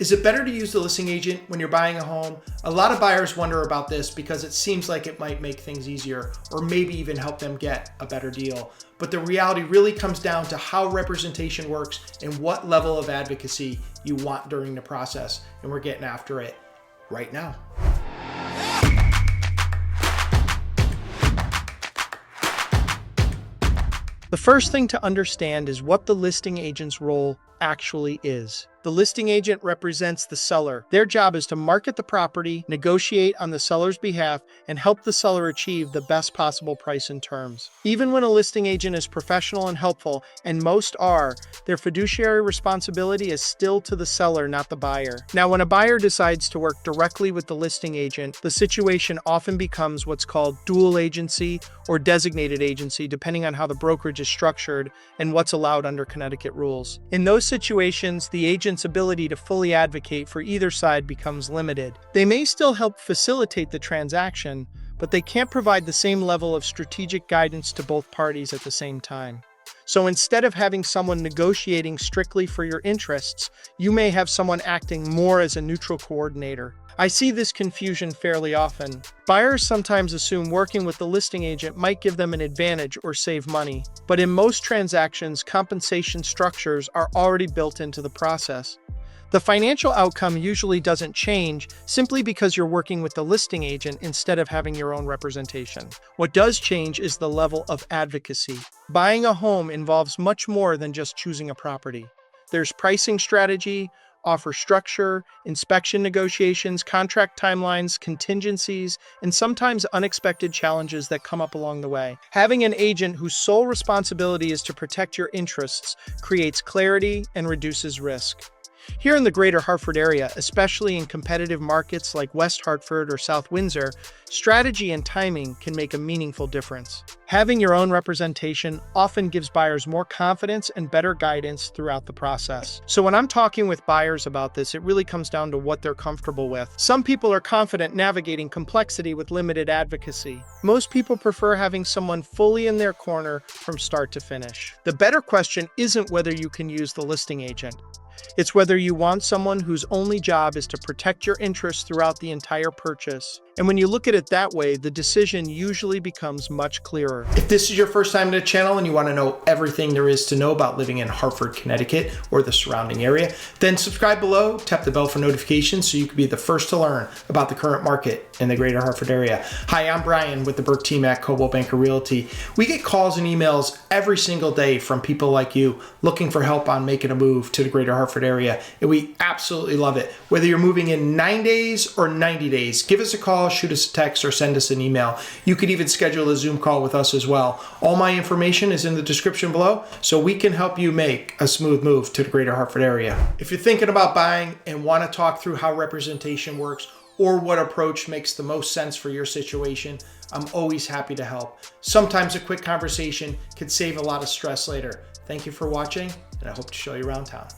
Is it better to use the listing agent when you're buying a home? A lot of buyers wonder about this because it seems like it might make things easier or maybe even help them get a better deal. But the reality really comes down to how representation works and what level of advocacy you want during the process. And we're getting after it right now. The first thing to understand is what the listing agent's role actually is. The listing agent represents the seller. Their job is to market the property, negotiate on the seller's behalf, and help the seller achieve the best possible price and terms. Even when a listing agent is professional and helpful, and most are, their fiduciary responsibility is still to the seller, not the buyer. Now, when a buyer decides to work directly with the listing agent, the situation often becomes what's called dual agency or designated agency, depending on how the brokerage is structured and what's allowed under Connecticut rules. In those situations, the agent's ability to fully advocate for either side becomes limited. They may still help facilitate the transaction, but they can't provide the same level of strategic guidance to both parties at the same time. So instead of having someone negotiating strictly for your interests, you may have someone acting more as a neutral coordinator. I see this confusion fairly often. Buyers sometimes assume working with the listing agent might give them an advantage or save money, but in most transactions, compensation structures are already built into the process. The financial outcome usually doesn't change simply because you're working with the listing agent instead of having your own representation. What does change is the level of advocacy. Buying a home involves much more than just choosing a property. There's pricing strategy, offer structure, inspection negotiations, contract timelines, contingencies, and sometimes unexpected challenges that come up along the way. Having an agent whose sole responsibility is to protect your interests creates clarity and reduces risk. Here in the greater Hartford area, especially in competitive markets like West Hartford or South Windsor, strategy and timing can make a meaningful difference. Having your own representation often gives buyers more confidence and better guidance throughout the process. So when I'm talking with buyers about this, it really comes down to what they're comfortable with. Some people are confident navigating complexity with limited advocacy. Most people prefer having someone fully in their corner from start to finish. The better question isn't whether you can use the listing agent. It's whether you want someone whose only job is to protect your interests throughout the entire purchase. And when you look at it that way, the decision usually becomes much clearer. If this is your first time to the channel and you want to know everything there is to know about living in Hartford, Connecticut, or the surrounding area, then subscribe below, tap the bell for notifications so you can be the first to learn about the current market in the greater Hartford area. Hi, I'm Brian with the Burke team at Coldwell Banker Realty. We get calls and emails every single day from people like you looking for help on making a move to the greater Hartford area, and we absolutely love it. Whether you're moving in 9 days or 90 days, give us a call, shoot us a text, or send us an email. You could even schedule a Zoom call with us as well. All my information is in the description below, so we can help you make a smooth move to the greater Hartford area. If you're thinking about buying and want to talk through how representation works or what approach makes the most sense for your situation, I'm always happy to help. Sometimes a quick conversation could save a lot of stress later. Thank you for watching, and I hope to show you around town.